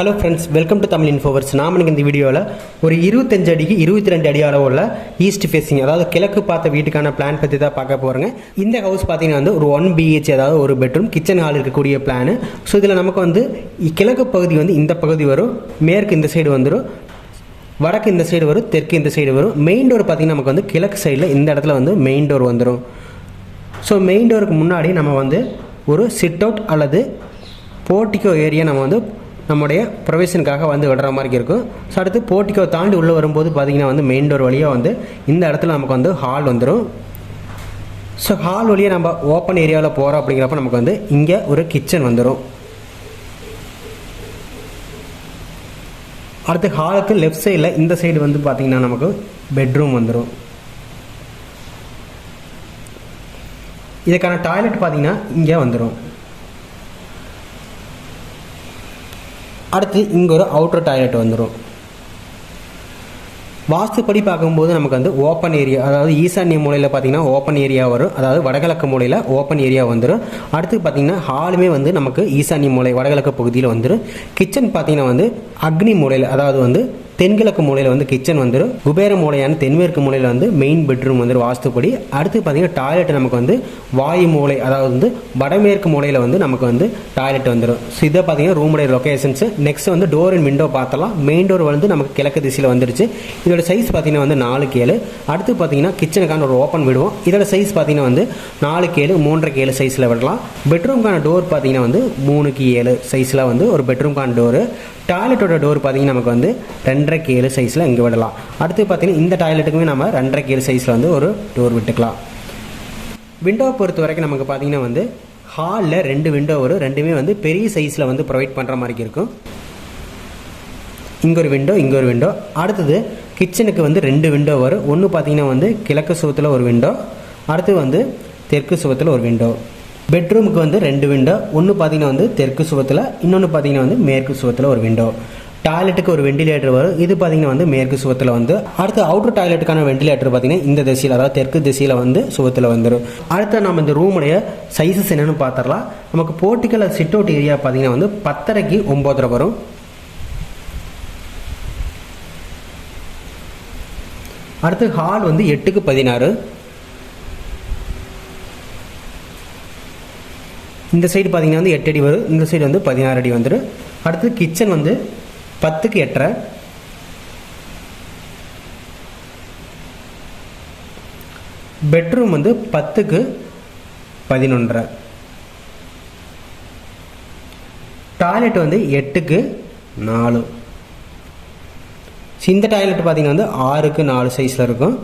Hello friends, welcome to Tamil இன்ஃபோவர்ஸ். நாம் இந்த வீடியோவில் ஒரு 25 அடிக்கு 22 அடி அளவுள்ள ஈஸ்ட் ஃபேஸிங், அதாவது கிழக்கு பார்த்த வீட்டுக்கான பிளான் பற்றி தான் பார்க்க போகிறேங்க. இந்த ஹவுஸ் பார்த்தீங்கன்னா வந்து ஒரு 1 BH, அதாவது ஒரு பெட்ரூம் கிச்சன் ஹால் இருக்கக்கூடிய பிளான். ஸோ இதில் நமக்கு வந்து கிழக்கு பகுதி வந்து இந்த பகுதி வரும், மேற்கு இந்த சைடு வந்துடும், வடக்கு இந்த சைடு வரும், தெற்கு இந்த சைடு வரும். மெயின் டோர் பார்த்திங்கன்னா நமக்கு வந்து கிழக்கு சைடில் இந்த இடத்துல வந்து மெயின் டோர் வந்துடும். ஸோ மெயின் டோருக்கு முன்னாடி நம்ம வந்து ஒரு சிட் அவுட் அல்லது போர்ட்டிகோ ஏரியா நம்ம வந்து நம்முடைய ப்ரொவிஷனுக்காக வந்து விடுற மாதிரி இருக்கும். ஸோ அடுத்து போர்ட்டிகோ தாண்டி உள்ளே வரும்போது பார்த்திங்கன்னா வந்து மெயின் டோர் வழியாக வந்து இந்த இடத்துல நமக்கு வந்து ஹால் வந்துடும். ஸோ ஹால் வழியாக நம்ம ஓப்பன் ஏரியாவில் போகிறோம் அப்படிங்கிறப்ப நமக்கு வந்து இங்கே ஒரு கிச்சன் வந்துடும். அடுத்து ஹாலுக்கு லெஃப்ட் சைடில் இந்த சைடு வந்து பார்த்திங்கன்னா நமக்கு பெட்ரூம் வந்துடும். இதுக்கான டாய்லெட் பார்த்திங்கன்னா இங்கே வந்துடும். அடுத்து இங்கே ஒரு அவுட்டர் டாய்லெட் வந்துடும். வாஸ்துப்படி பார்க்கும்போது நமக்கு வந்து ஓப்பன் ஏரியா, அதாவது ஈசான்ய மூலையில் பார்த்திங்கன்னா ஓப்பன் ஏரியா வரும், அதாவது வடகிழக்கு மூலையில் ஓப்பன் ஏரியா வந்துடும். அடுத்து பார்த்திங்கன்னா ஹாலுமே வந்து நமக்கு ஈசான்ய மூலை வடகிழக்கு பகுதியில் வந்துடும். கிச்சன் பார்த்திங்கன்னா வந்து அக்னி மூலையில், அதாவது வந்து தென்கிழக்கு மூலையில் வந்து கிச்சன் வந்துடும். குபேர மூலையான தென்மேற்கு மூலையில் வந்து மெயின் பெட்ரூம் வந்துடும் வாஸ்துப்படி. அடுத்து பார்த்திங்கன்னா டாய்லெட் நமக்கு வந்து வாயு மூலை, அதாவது வந்து வடமேற்கு மூலையில் வந்து நமக்கு வந்து டாய்லெட் வந்துடும். ஸோ இதை பார்த்திங்கன்னா ரூமுடைய லொக்கேஷன்ஸு. நெக்ஸ்ட் வந்து டோர் அண்ட் விண்டோ பார்த்தலாம். மெயின் டோர் வந்து நமக்கு கிழக்கு திசையில் வந்துடுச்சு. இதோட சைஸ் பார்த்திங்கன்னா வந்து 4x7. அடுத்து பார்த்திங்கன்னா கிச்சனுக்கான ஒரு ஓப்பன் விடுவோம். இதோட சைஸ் பார்த்திங்கன்னா வந்து 4x7, 3.5 சைஸில் விடலாம். பெட்ரூம்கான டோர் பார்த்திங்கன்னா வந்து 3x7 சைஸில் வந்து ஒரு பெட்ரூம்கான டோரு. டாய்லெட்டோட டோர் பார்த்திங்கன்னா நமக்கு வந்து 2.5x7 சைஸில் இங்கே விடலாம். அடுத்து பார்த்திங்கன்னா இந்த டாய்லெட்டுக்குமே நம்ம 2.5x7 சைஸில் வந்து ஒரு டோர் விட்டுக்கலாம். விண்டோவை பொறுத்த வரைக்கும் நமக்கு பார்த்திங்கன்னா வந்து ஹாலில் 2 விண்டோ வரும். ரெண்டுமே வந்து பெரிய சைஸில் வந்து ப்ரொவைட் பண்ணுற மாதிரி இருக்கும். இங்கே ஒரு விண்டோ, இங்கே ஒரு விண்டோ. அடுத்தது கிச்சனுக்கு வந்து 2 விண்டோ வரும். ஒன்று பார்த்திங்கன்னா வந்து கிழக்கு சுவத்தில் ஒரு விண்டோ, அடுத்து வந்து தெற்கு சுவத்தில் ஒரு விண்டோ. பெட்ரூமுக்கு வந்து 2 விண்டோ, ஒன்று பார்த்திங்கன்னா வந்து தெற்கு சுவத்தில், இன்னொன்று பார்த்திங்கன்னா வந்து மேற்கு சுவத்தில் ஒரு விண்டோ. டாய்லெட்டுக்கு ஒரு வெண்டிலேட்டர் வரும். இது பார்த்திங்கன்னா வந்து மேற்கு சுவத்தில் வந்து. அடுத்து அவுட்டர் டாய்லெட்டுக்கான வெண்டிலேட்டர் பார்த்திங்கன்னா இந்த திசையில், அதாவது தெற்கு திசையில் வந்து சுவத்தில் வந்துடும். அடுத்து நம்ம இந்த ரூமுடைய சைஸஸ் என்னென்னு பார்த்துடலாம். நமக்கு போர்ட்டிக்கல் சிட் அவுட் ஏரியா பார்த்திங்கன்னா வந்து 10.5க்கு 9.5 வரும். அடுத்து ஹால் வந்து 8க்கு 16. இந்த சைடு பார்த்திங்கன்னா வந்து 8 அடி வரும், இந்த சைடு வந்து 16 அடி வந்துடும். அடுத்து கிச்சன் வந்து 10க்கு 8.5. பெட்ரூம் வந்து 10க்கு 11.5. டாய்லெட் வந்து 8க்கு 4. இந்த டாய்லெட் பார்த்திங்கன்னா வந்து 6க்கு 4 சைஸில் இருக்கும்.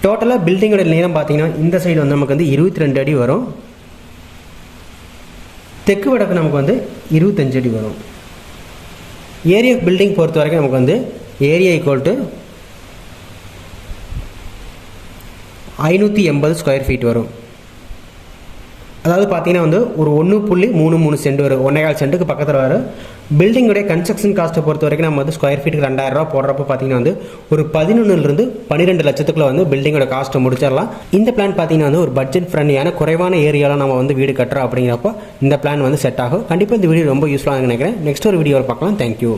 டோட்டலாக பில்டிங்கோட நீளம் பார்த்திங்கன்னா இந்த சைடு வந்து நமக்கு வந்து 22 அடி வரும். தெற்கு வடக்கு நமக்கு வந்து 25 அடி வரும். ஏரியா பில்டிங் பொறுத்த வரைக்கும் நமக்கு வந்து area equal to 580 square feet வரும். அதாவது பார்த்தீங்கன்னா வந்து ஒரு 1.33 சென்ட் வரும், 1.25 சென்ட்டுக்கு பக்கத்தில் வரும். பில்டிங்குடைய கன்ஸ்ட்ரக்ஷன் காஸ்ட்டை பொறுத்த வரைக்கும் நம்ம வந்து ஸ்கொயர் ஃபீட்டுக்கு 2000 ரூபா போடுறப்ப பார்த்தீங்கன்னா வந்து ஒரு 11லிருந்து 12 லட்சத்துக்குள்ள வந்து பில்டிங்கோட காஸ்ட்டை முடிச்சிடலாம். இந்த பிளான் பார்த்தீங்கன்னா வந்து ஒரு பட்ஜெட் ஃப்ரெண்ட்லியான குறைவான ஏரியாவில் நம்ம வந்து வீடு கட்டுறோம் அப்படிங்கிறப்போ இந்த பிளான் வந்து செட் ஆகும். கண்டிப்பாக இந்த வீடியோ ரொம்ப யூஸ்ஃபுல்லாக நினைக்கிறேன். நெக்ஸ்ட் ஒரு வீடியோவில் பார்க்கலாம். தேங்க்யூ.